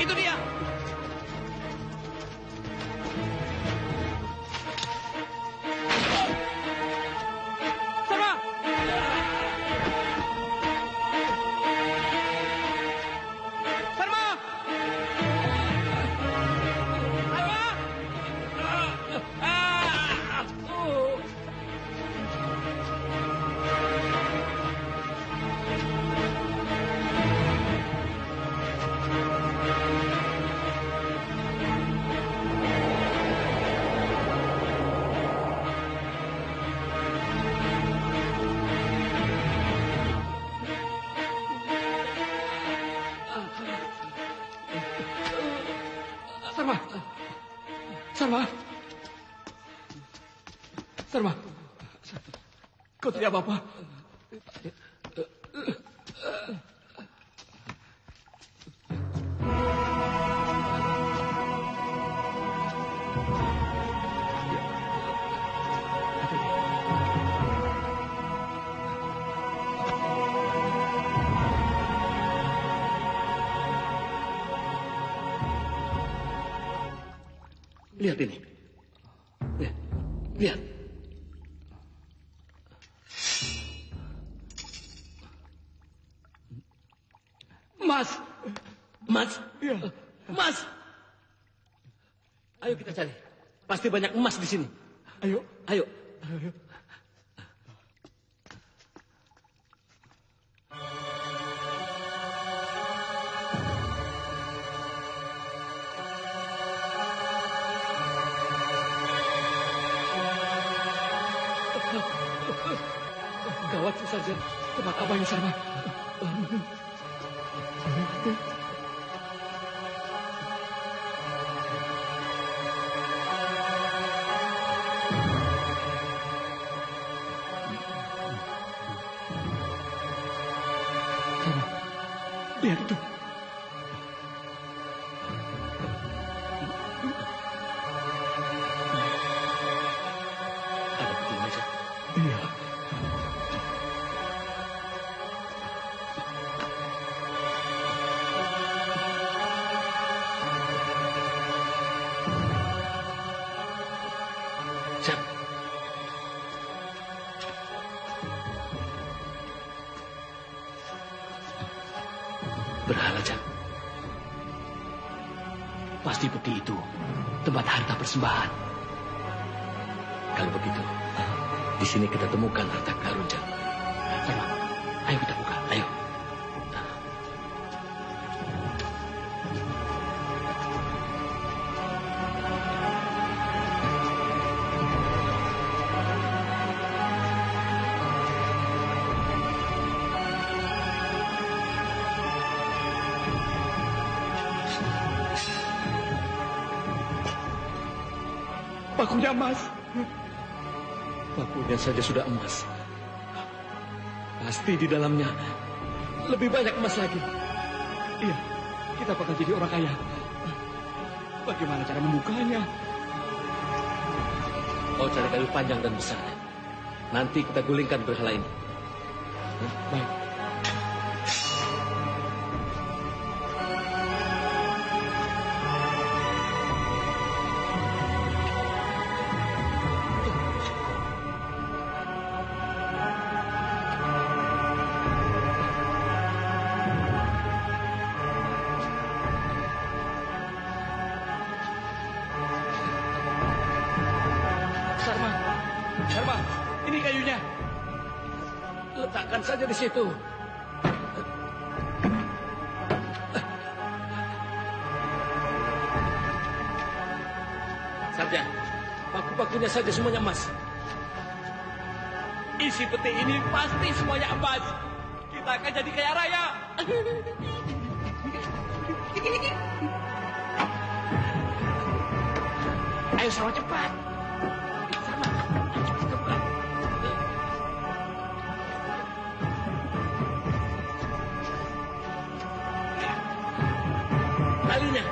Itu dia. Sarma, kau tidak apa-apa? Lihat ini. Lihat. Emas. Ya. Emas. Ayo kita cari. Pasti banyak emas di sini. Ayo. Gawat, Sarjan. Tempat apa ini, Sarma? Lihat itu. Ada petinya, Jack. Iya. Jack. Berhala, Jack. Pasti peti itu tempat harta persembahan. Kalau begitu, di sini kita temukan harta karun, Jack. Sama, ayo kita buka, ayo. Pakunya emas. Pakunya saja sudah emas. Pasti di dalamnya lebih banyak emas lagi. Iya, kita bakal jadi orang kaya. Bagaimana cara membukanya? Kau cari kayu panjang dan besar. Nanti kita gulingkan berhala ini. Baik. Sarma, ini kayunya. Letakkan saja di situ. Sarjan, paku-pakunya saja semuanya emas. Isi peti ini pasti semuanya emas. Kita akan jadi kaya raya. Ayo Sarma, cepat. Sarma, cepat. Talinya.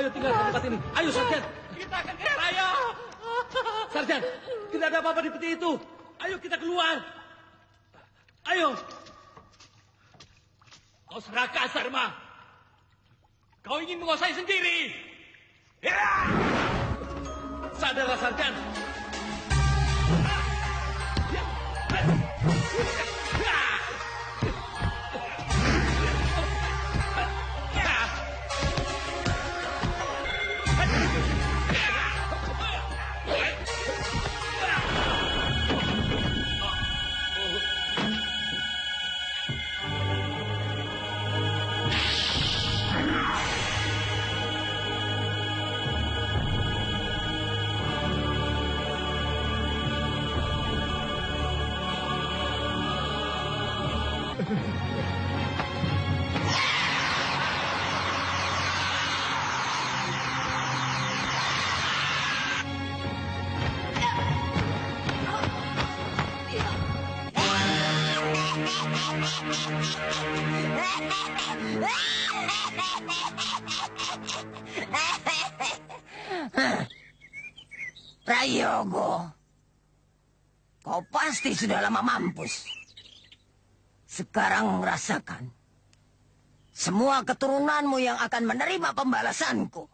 Ayo tinggalkan tempat ini. Ayo, Sarjan. Kita akan kaya raya. Sarjan, tidak ada apa-apa di peti itu. Ayo kita keluar. Ayo. Kau serakah, Sarma. Kau ingin menguasai sendiri. Ya! Sadarlah, Sarjan. Prayogo, kau pasti sudah lama mampus. Sekarang rasakan. Semua keturunanmu yang akan menerima pembalasanku.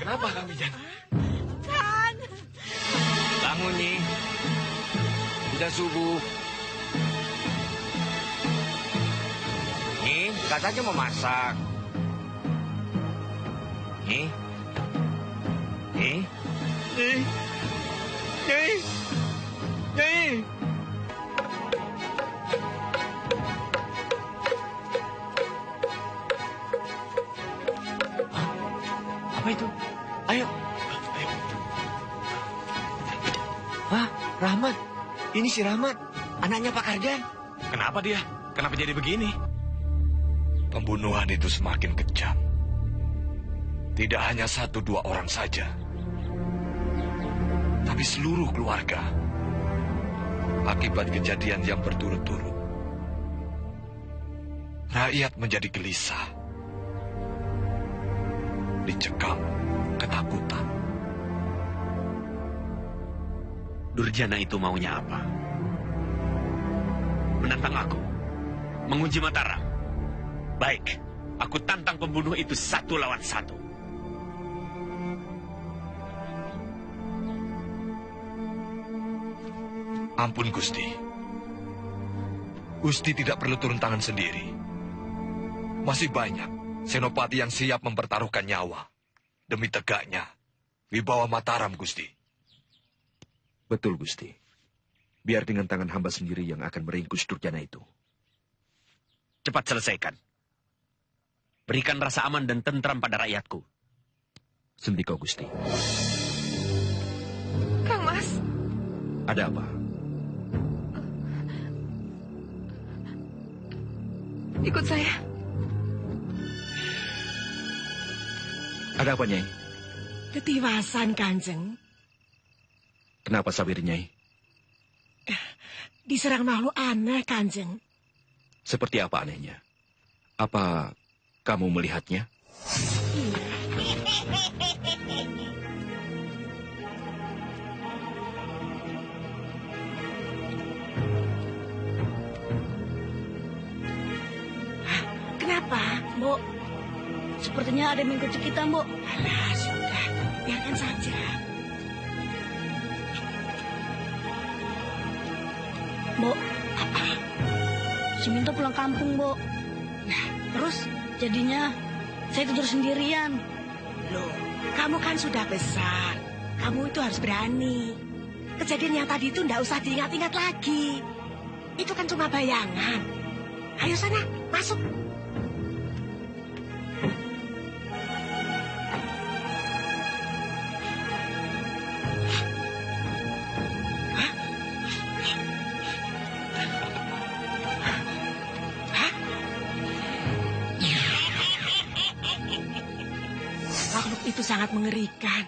Kenapa Kang Mijan? Kan? Bangun, Nyi. Sudah subuh. Nyi, katanya mau masak. Nyi? Nyi? Nyi? Nyi? Nyi? Apa itu? Ayo. Wah, Rahmat. Ini si Rahmat, anaknya Pak Karjan. Kenapa dia? Kenapa jadi begini? Pembunuhan itu semakin kejam. Tidak hanya 1-2 orang saja, tapi seluruh keluarga. Akibat kejadian yang berturut-turut, rakyat menjadi gelisah, dicekam ketakutan. Durjana itu maunya apa? Menantang aku, menguji Mataram. Baik, aku tantang pembunuh itu 1 lawan 1. Ampun Gusti. Gusti tidak perlu turun tangan sendiri. Masih banyak senopati yang siap mempertaruhkan nyawa demi tegaknya wibawa Mataram, Gusti. Betul, Gusti. Biar dengan tangan hamba sendiri yang akan meringkus Durjana itu. Cepat selesaikan. Berikan rasa aman dan tentram pada rakyatku. Sendika, Gusti. Kang Mas. Ada apa? Ikut saya. Ada apa, Nyai? Ketiwasan, Kanjeng. Kenapa sabir, Nyai? Diserang makhluk aneh, Kanjeng. Seperti apa anehnya? Apa kamu melihatnya? Kenapa? Mbok, sepertinya ada yang mengikuti kita, Mbok. Alah, sudah. Biarkan saja. Mbok, si Minto pulang kampung, Mbok. Nah, terus? Jadinya saya tidur sendirian. Loh, kamu kan sudah besar. Kamu itu harus berani. Kejadian yang tadi itu ndak usah diingat-ingat lagi. Itu kan cuma bayangan. Ayo sana, masuk. Makhluk itu sangat mengerikan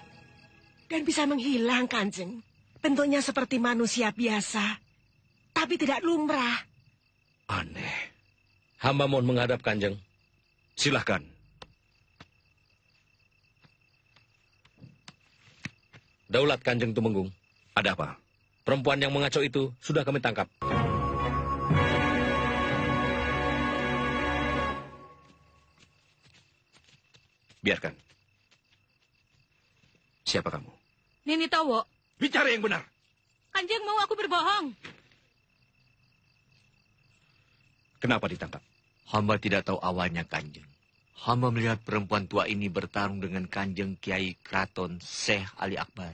dan bisa menghilang, Kanjeng. Bentuknya seperti manusia biasa, tapi tidak lumrah. Aneh. Hamba mohon menghadap Kanjeng. Silahkan. Daulat Kanjeng Tumenggung. Ada apa? Perempuan yang mengacau itu sudah kami tangkap. Biarkan. Siapa kamu? Nini Towo, Bicara yang benar. Kanjeng mau aku berbohong. Kenapa ditangkap? Hamba tidak tahu awalnya, Kanjeng. Hamba melihat perempuan tua ini bertarung dengan Kanjeng Kiai Kraton Syekh Ali Akbar.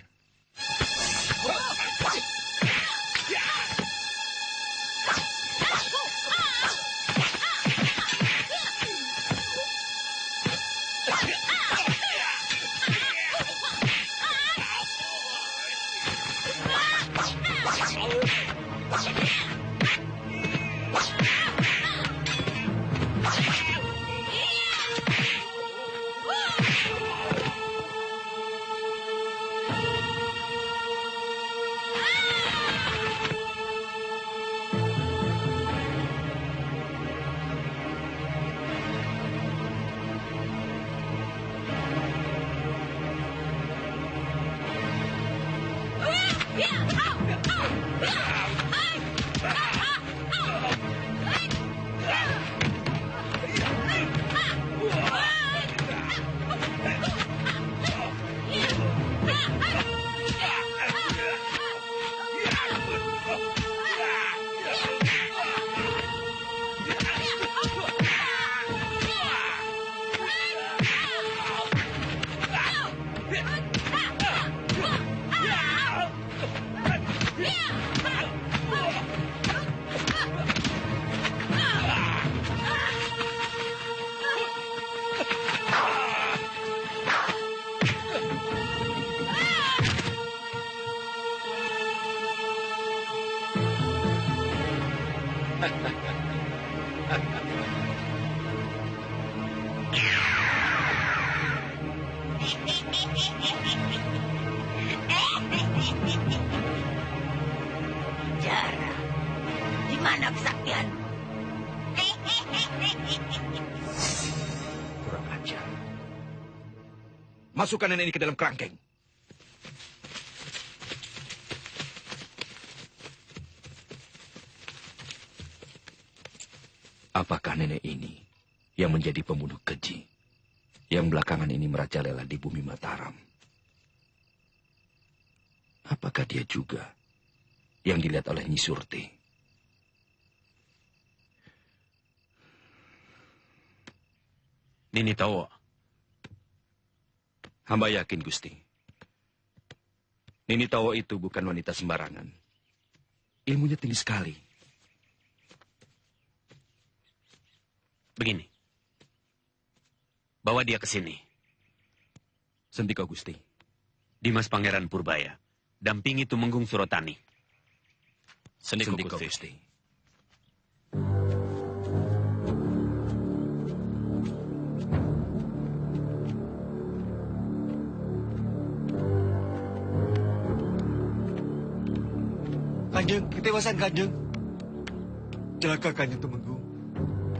Jara, di mana kesaktian? Kurang ajar. Masukkan nenek ini ke dalam kerangkeng. Apakah nenek ini yang menjadi pembunuh keji, yang belakangan ini merajalela di bumi Mataram? Apakah dia juga yang dilihat oleh Nyi Surti? Nini Towo, Hamba yakin, Gusti. Nini Towo itu bukan wanita sembarangan. Ilmunya tinggi sekali. begini. Bawa dia ke sini. Sendika, Gusti. Dimas Pangeran Purbaya. Dampingi Tumenggung Surotani. Sendika, Sendika, Gusti. Kanjeng, ketewasan Kanjeng. Celaka Kanjeng Tumenggung.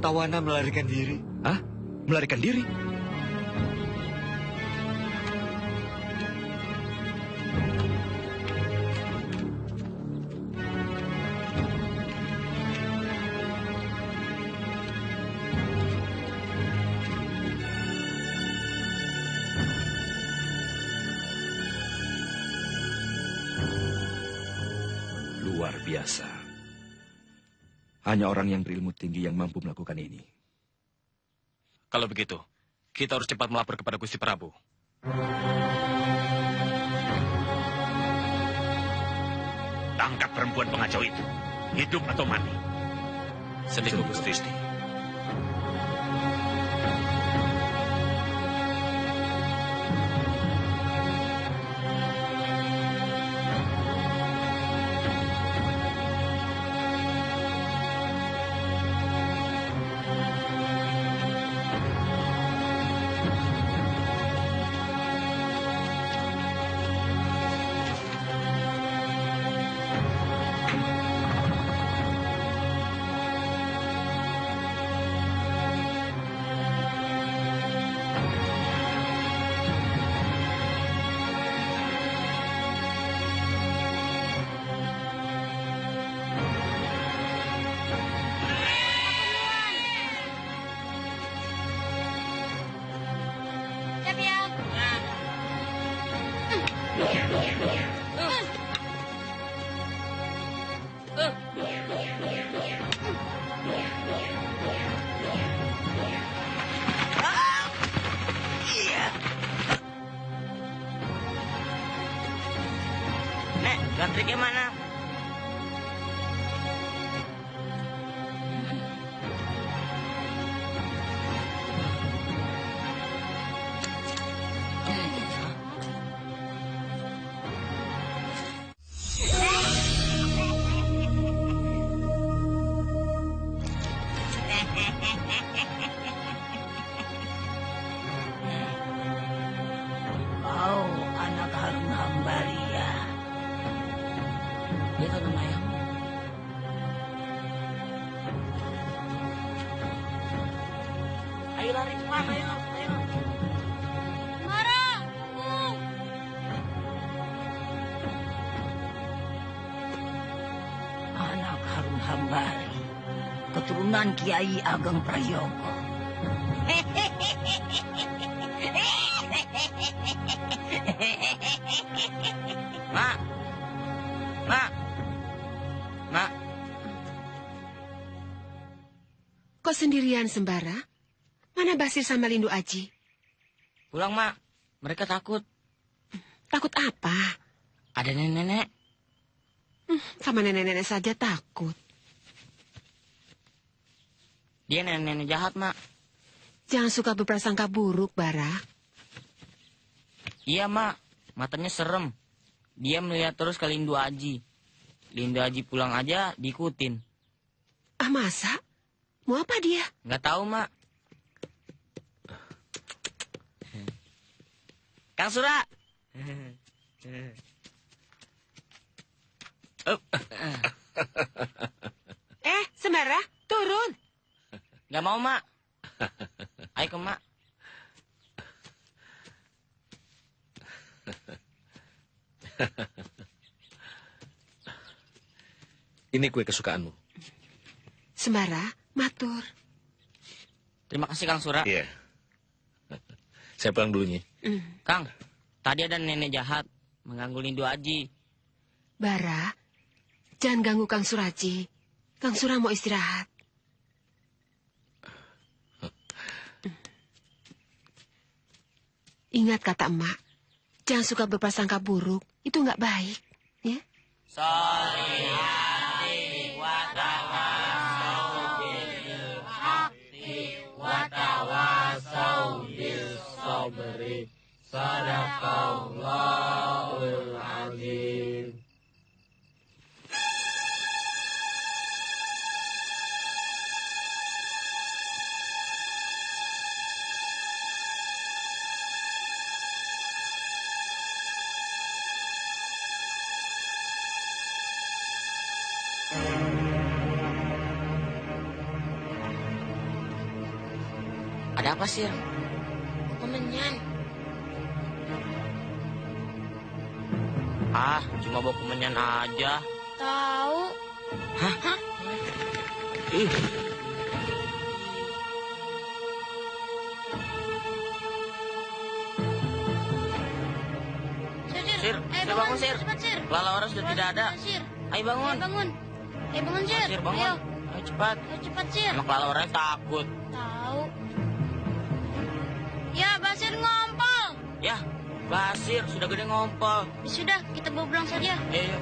Tawanan melarikan diri. Hah? Melarikan diri? Luar biasa. Hanya orang yang berilmu tinggi yang mampu melakukan ini. Kalau begitu, kita harus cepat melapor kepada Gusti Prabu. Tangkap perempuan pengacau itu. Hidup atau mati? Sendiko Gusti. Nek, gantriknya mana? Oh, anak Harun Hambaria. Dia kan nama yang ayo lari cepat, ayo. Mara, tunggu. Anak Harun Hambari. Keturunan Kiai Ageng Prayogo. Mak. Mak. Mak. Kok sendirian, Sembara? Mana Basir sama Lindu Aji? Pulang, Mak. Mereka takut. Takut apa? Ada nenek-nenek. Sama nenek-nenek saja takut. Dia nenek-nenek jahat, Mak. Jangan suka berprasangka buruk, Bara. Iya, Mak. Matanya serem. Dia melihat terus ke Lindu Aji. Lindu Aji pulang aja diikutin. Ah, masa? Mau apa dia? Nggak tahu, Mak. Kang Sura. Sembara, turun. Nggak mau, Mak. Ayo ke Mak. Ini kue kesukaanmu. Sembara, matur. Terima kasih, Kang Sura. Iya. Saya pulang dulunya. Kang, tadi ada nenek jahat mengganggu Lindu Aji. Bara, jangan ganggu Kang Suraji. Kang Sura mau istirahat. Ingat kata emak, jangan suka berprasangka buruk. Itu nggak baik, ya? Ada apa sih? Kemenyan. Ah, cuma bawa kemenyan aja. Tahu. Hah? Sir, Ayo bangun, Sir. Cepat, Sir. Kelelawar sudah tidak ada. Sir. Ayo bangun. Ayo bangun. Ayo bangun, Sir. Sir, bangun. Ayo. Ayo cepat. Ayo cepat, Sir. Anak kelelawarnya takut. Tahu. Ya, Basir ngompol. Ya, Basir sudah gede ngompol. Sudah, kita bawa pulang saja. Ayo.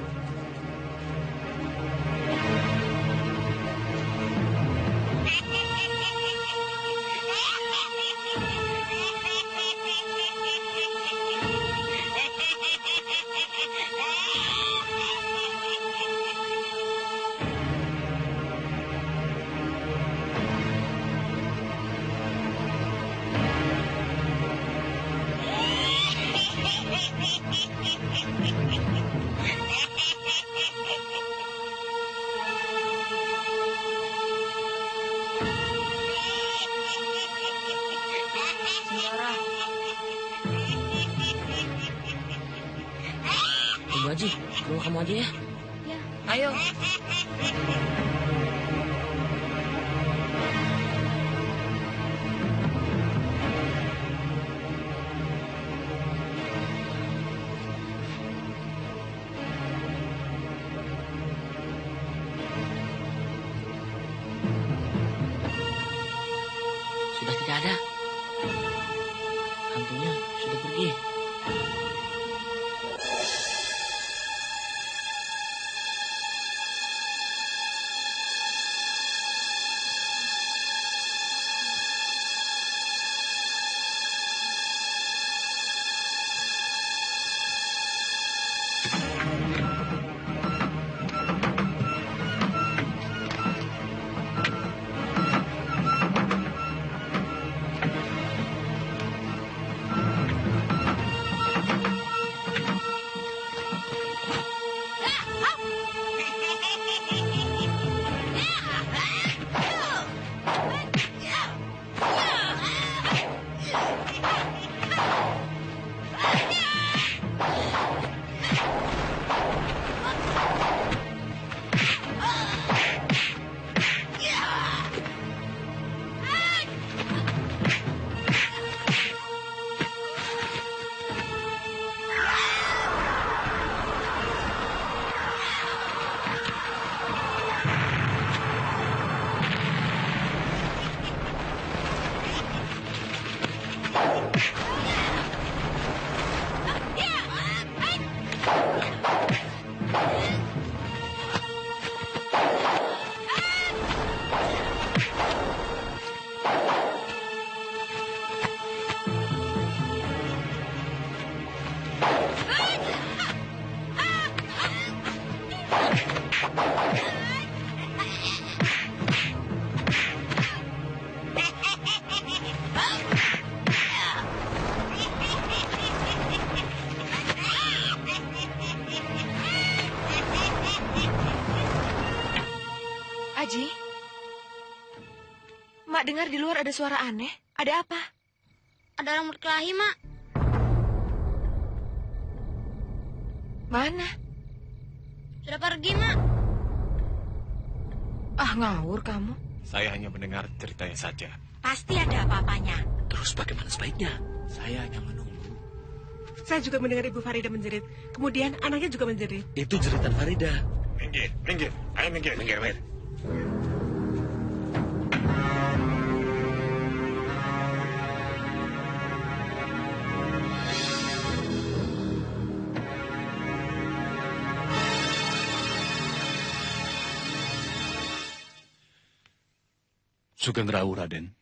Bu Haji, ke rumah kamu aja ya. Ya. Ayo. Sudah tidak ada. Hantunya sudah pergi. Aji, Mak dengar di luar ada suara aneh. Ada apa? Ada orang berkelahi, Mak. Mana? Sudah pergi, Mak. Ah, ngawur kamu. Saya hanya mendengar ceritanya saja. Pasti ada apa-apanya. Terus bagaimana sebaiknya? Saya hanya menunggu. Saya juga mendengar Ibu Farida menjerit. Kemudian anaknya juga menjerit. Itu jeritan Farida. Minggir, minggir. Ayo minggir. Minggir, Mir. Sugeng Rawu, Raden.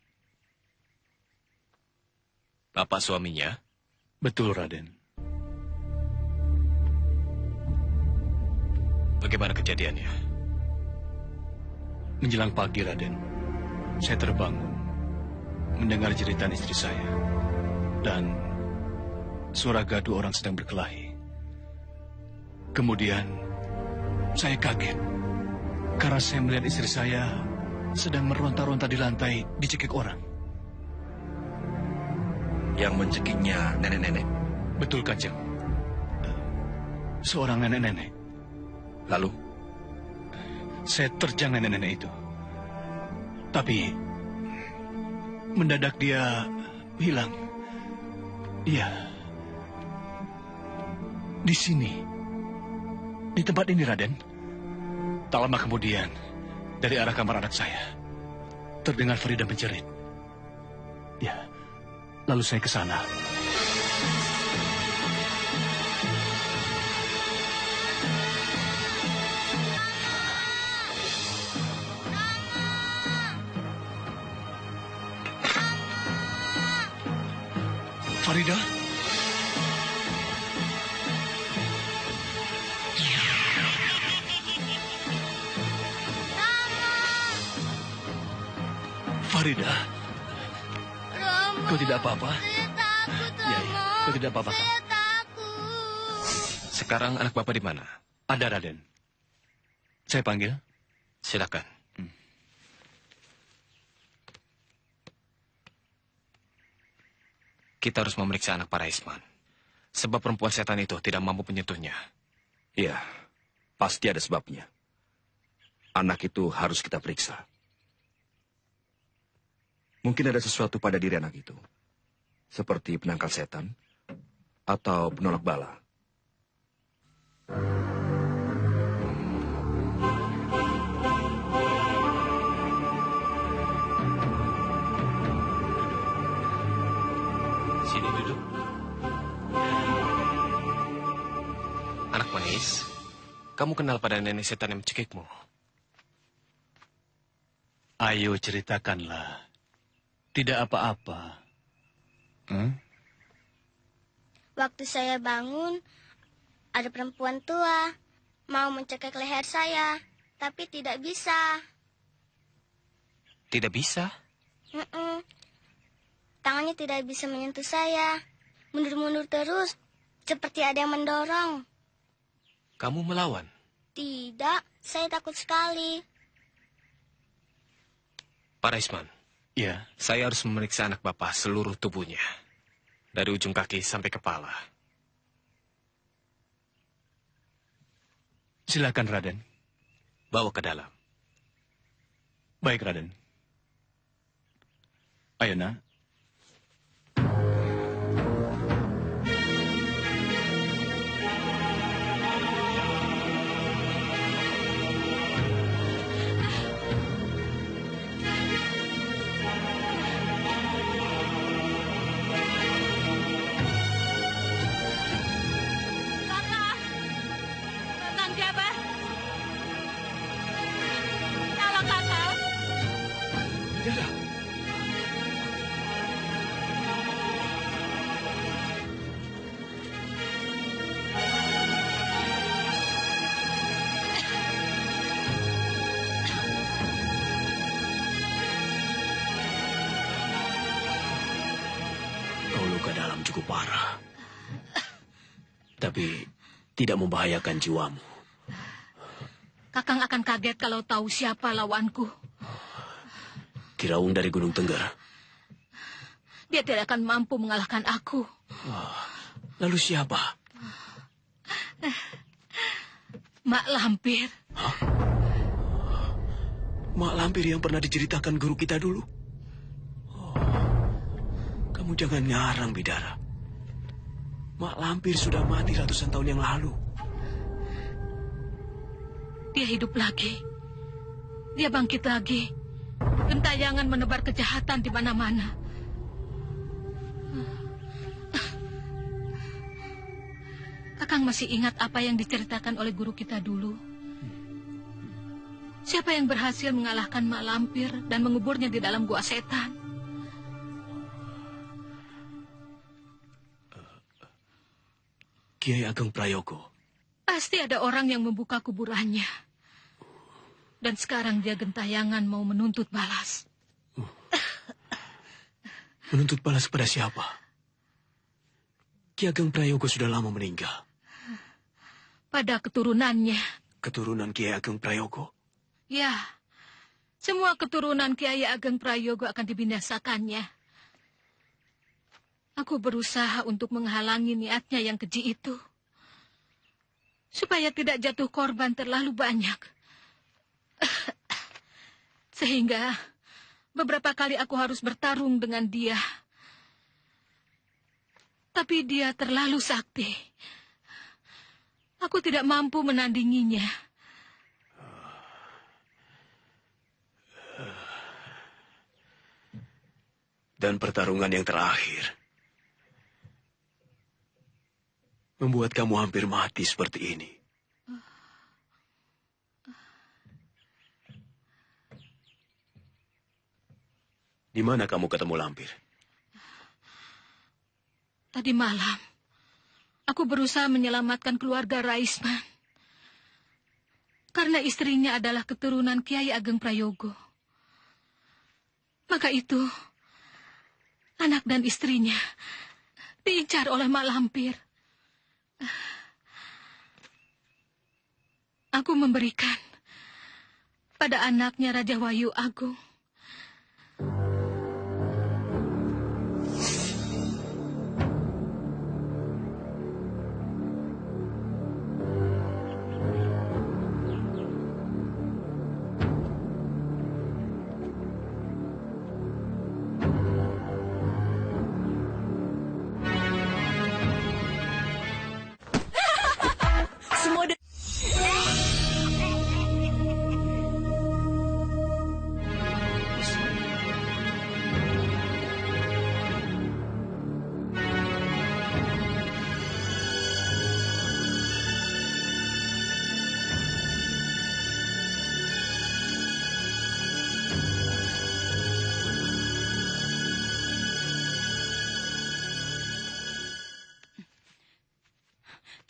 Bapak suaminya? Betul, Raden. Bagaimana kejadiannya? Menjelang pagi, Raden, saya terbangun mendengar jeritan istri saya dan suara gaduh orang sedang berkelahi. Kemudian saya kaget karena saya melihat istri saya sedang meronta-ronta di lantai dicekik orang. Yang mencekiknya nenek-nenek? Betul, Kanjeng. Seorang nenek-nenek. Lalu? Saya terjang nenek-nenek itu. Tapi mendadak dia hilang. Iya. Di sini. Di tempat ini, Raden. Tak lama kemudian, dari arah kamar anak saya, terdengar Farida menjerit. Ya, lalu saya ke sana. Farida? Farida? Kau tidak apa-apa? Ya, kau tidak apa-apa kan? Sekarang anak Bapak di mana? Ada, Raden. Saya panggil. Silakan. Kita harus memeriksa anak para Isman. Sebab perempuan setan itu tidak mampu menyentuhnya. Iya, pasti ada sebabnya. Anak itu harus kita periksa. Mungkin ada sesuatu pada diri anak itu. Seperti penangkal setan atau penolak bala. Sini duduk. Anak manis, kamu kenal pada nenek setan yang mencekikmu? Ayo ceritakanlah. Tidak apa-apa. Waktu saya bangun, ada perempuan tua mau mencekik leher saya, tapi tidak bisa. Tidak bisa? Tangannya tidak bisa menyentuh saya. Mundur-mundur terus, seperti ada yang mendorong. Kamu melawan? Tidak, saya takut sekali. Pak Raisman. Ya. Saya harus memeriksa anak Bapak seluruh tubuhnya. Dari ujung kaki sampai kepala. Silakan, Raden. Bawa ke dalam. Baik, Raden. Ayo, nak. Luka dalam cukup parah. Tapi tidak membahayakan jiwamu. Kakang akan kaget kalau tahu siapa lawanku. Kiraung dari Gunung Tengger. Dia tidak akan mampu mengalahkan aku. Lalu siapa? Mak Lampir. Hah? Mak Lampir yang pernah diceritakan guru kita dulu? Kamu jangan ngarang, Bidara. Mak Lampir sudah mati ratusan tahun yang lalu. Dia hidup lagi. Dia bangkit lagi. Gentayangan menebar kejahatan di mana-mana. Kakang masih ingat apa yang diceritakan oleh guru kita dulu? Siapa yang berhasil mengalahkan Mak Lampir dan menguburnya di dalam gua setan? Kiai Ageng Prayogo. Pasti ada orang yang membuka kuburannya. Dan sekarang dia gentayangan mau menuntut balas. Menuntut balas kepada siapa? Ki Ageng Prayogo sudah lama meninggal. Pada keturunannya. Keturunan Kiai Ageng Prayogo? Ya, semua keturunan Kiai Ageng Prayogo akan dibinasakannya. Aku berusaha untuk menghalangi niatnya yang keji itu. Supaya tidak jatuh korban terlalu banyak. Sehingga beberapa kali aku harus bertarung dengan dia. Tapi dia terlalu sakti. Aku tidak mampu menandinginya. Dan pertarungan yang terakhir membuat kamu hampir mati seperti ini. Di mana kamu ketemu Lampir? Tadi malam, aku berusaha menyelamatkan keluarga Raisman. Karena istrinya adalah keturunan Kiai Ageng Prayogo. Maka itu, anak dan istrinya diincar oleh Mak Lampir. Aku memberikan pada anaknya Raja Wahyu Agung.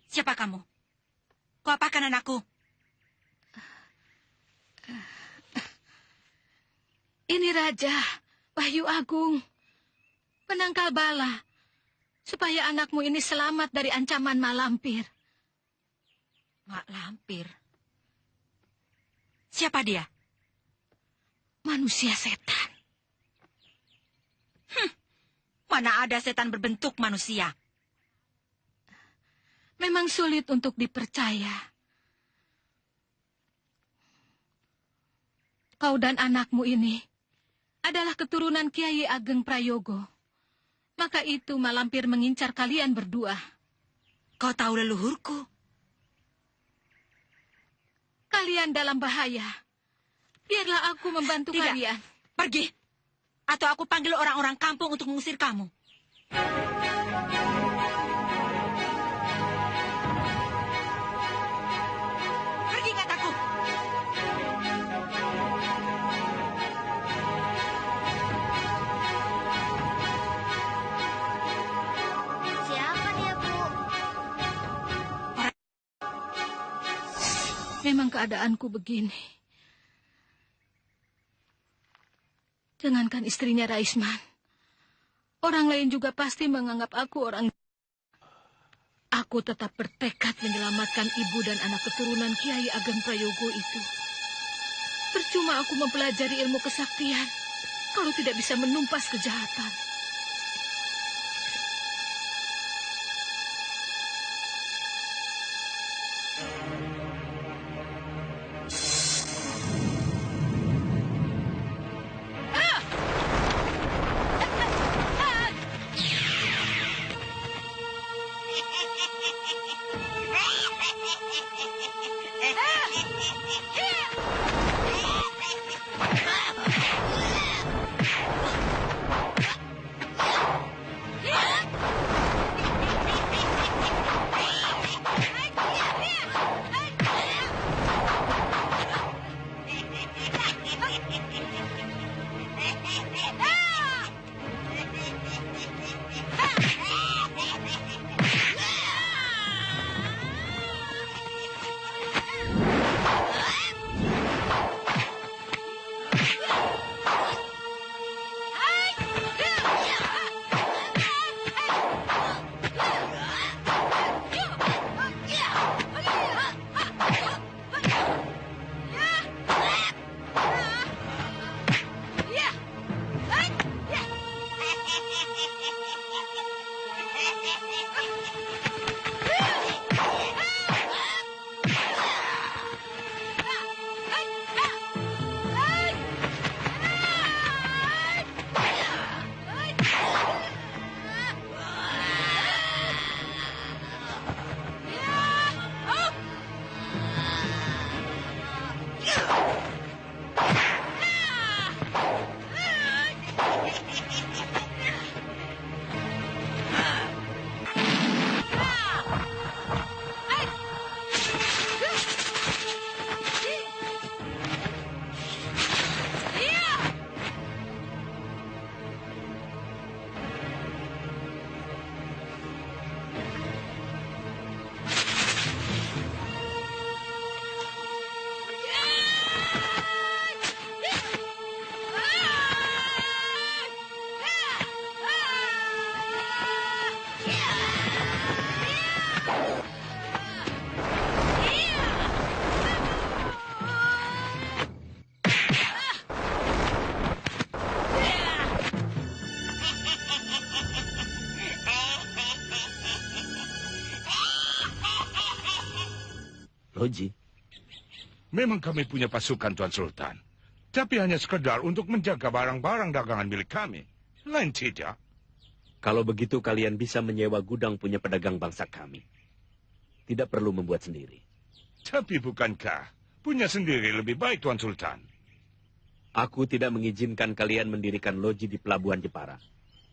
Siapa kamu? Kau apakan anakku? Ini Raja, Wahyu Agung. Penangkal bala, supaya anakmu ini selamat dari ancaman mak lampir. Mak lampir? Siapa dia? Manusia setan. Mana ada setan berbentuk manusia? Memang sulit untuk dipercaya. Kau dan anakmu ini adalah keturunan Kiai Ageng Prayogo. Maka itu malampir mengincar kalian berdua. Kau tahu leluhurku? Kalian dalam bahaya. Biarlah aku membantu kalian. Pergi. Atau aku panggil orang-orang kampung untuk mengusir kamu. Pergi, kataku. Siapa dia, Bu? Memang keadaanku begini. Jangankan istrinya Raisman. Orang lain juga pasti menganggap aku orang. Aku tetap bertekad menyelamatkan ibu dan anak keturunan Kiai Ageng Prayogo itu. Percuma aku mempelajari ilmu kesaktian kalau tidak bisa menumpas kejahatan. Loji. Memang kami punya pasukan, Tuan Sultan. Tapi hanya sekedar untuk menjaga barang-barang dagangan milik kami. Lain tidak. Kalau begitu kalian bisa menyewa gudang punya pedagang bangsa kami. Tidak perlu membuat sendiri. Tapi bukankah punya sendiri lebih baik, Tuan Sultan? Aku tidak mengizinkan kalian mendirikan loji di Pelabuhan Jepara.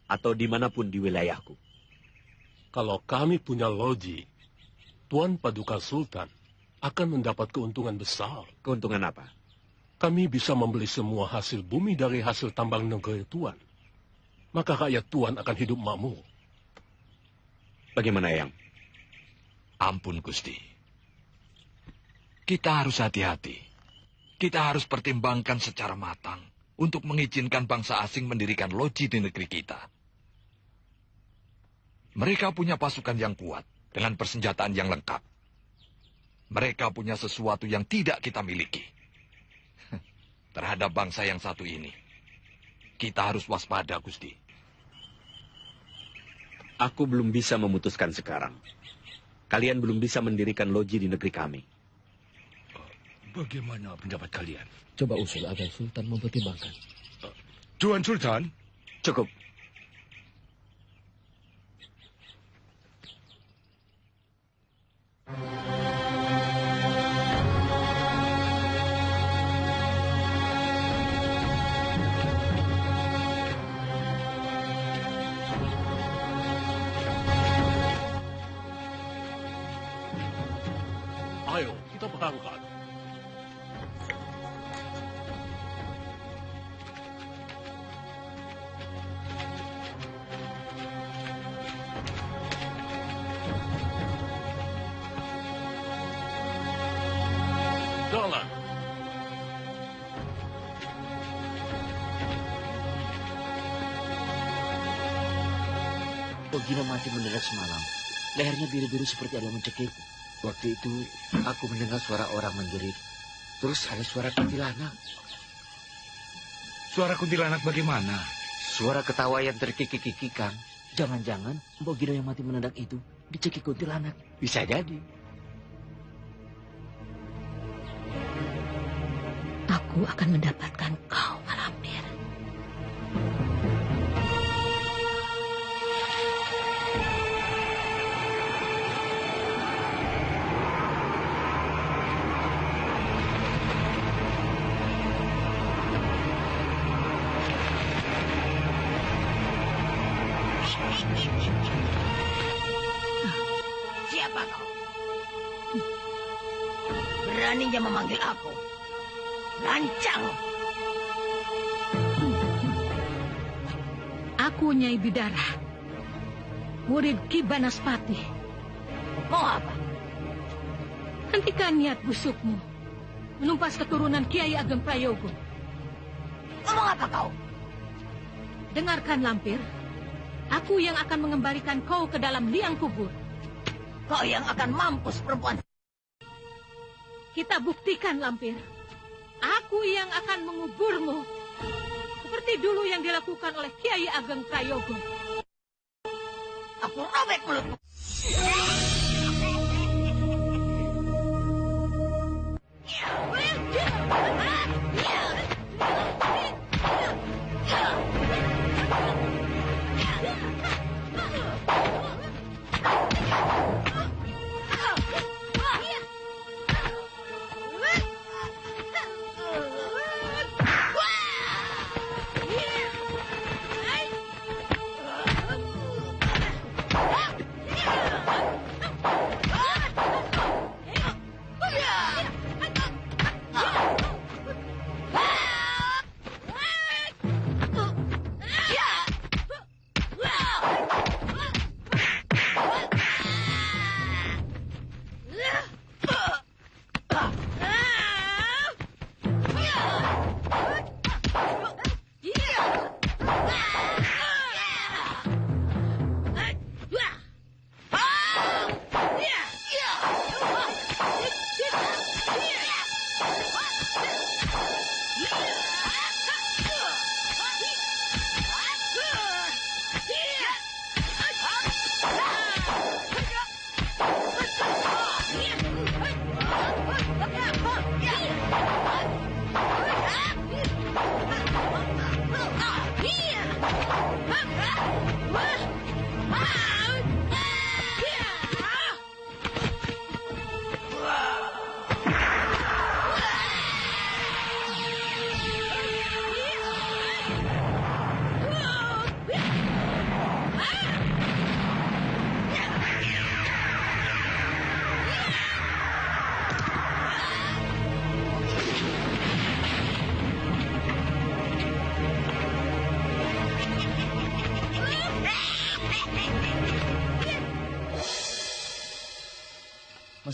Atau dimanapun di wilayahku. Kalau kami punya loji, Tuan Paduka Sultan akan mendapat keuntungan besar. Keuntungan apa? Kami bisa membeli semua hasil bumi dari hasil tambang negeri Tuan. Maka rakyat Tuan akan hidup makmur. Bagaimana, Yang? Ampun, Gusti. Kita harus hati-hati. Kita harus pertimbangkan secara matang untuk mengizinkan bangsa asing mendirikan loji di negeri kita. Mereka punya pasukan yang kuat dengan persenjataan yang lengkap. Mereka punya sesuatu yang tidak kita miliki. Terhadap bangsa yang satu ini, kita harus waspada, Gusti. Aku belum bisa memutuskan sekarang. Kalian belum bisa mendirikan loji di negeri kami. Bagaimana pendapat kalian? Coba usul agar Sultan mempertimbangkan. Tuan Sultan? Cukup. Ayo, kita berangkat. Jalan. Ogino mati mendadak semalam. Lehernya biru-biru seperti ada yang mencekikku. Waktu itu aku mendengar suara orang menjerit. Terus ada suara kuntilanak. Suara kuntilanak bagaimana? Suara ketawa yang terkikik-kikikan. Jangan-jangan Mbok Gino yang mati mendadak itu dicekik kuntilanak. Bisa jadi. Aku akan mendapatkan kau, Malampir. Siapa kau? Beraninya memanggil aku. Lancang. Aku Nyai Bidara, murid Ki Banaspati. Mau apa? Hentikan niat busukmu menumpas keturunan Kiai Ageng Prayogo. Ngomong apa kau? Dengarkan, Lampir. Aku yang akan mengembalikan kau ke dalam liang kubur. Kau yang akan mampus, perempuan. Kita buktikan, Lampir. Aku yang akan menguburmu. Seperti dulu yang dilakukan oleh Kiai Ageng Prayogo. Aku robek mulutmu.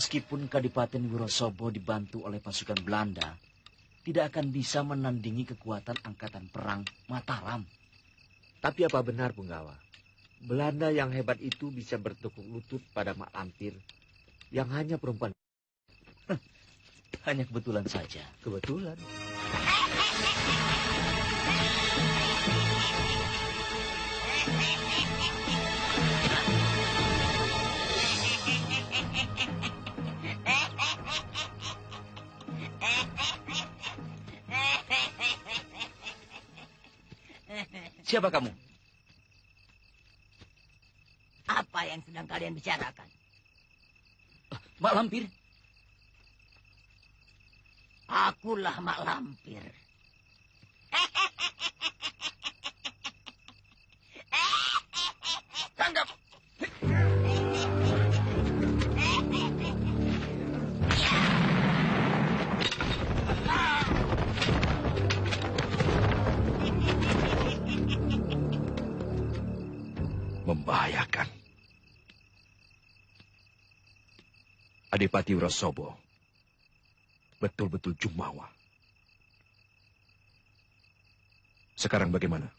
Meskipun Kadipaten Wonosobo dibantu oleh pasukan Belanda, tidak akan bisa menandingi kekuatan angkatan perang Mataram. Tapi apa benar, Punggawa? Belanda yang hebat itu bisa bertekuk lutut pada Mak Lampir yang hanya perempuan. Hanya kebetulan saja. Kebetulan. Siapa kamu? Apa yang sedang kalian bicarakan? Mak Lampir. Akulah Mak Lampir. Tanggap! Membahayakan. Adipati Wonosobo betul-betul jumawa. Sekarang bagaimana?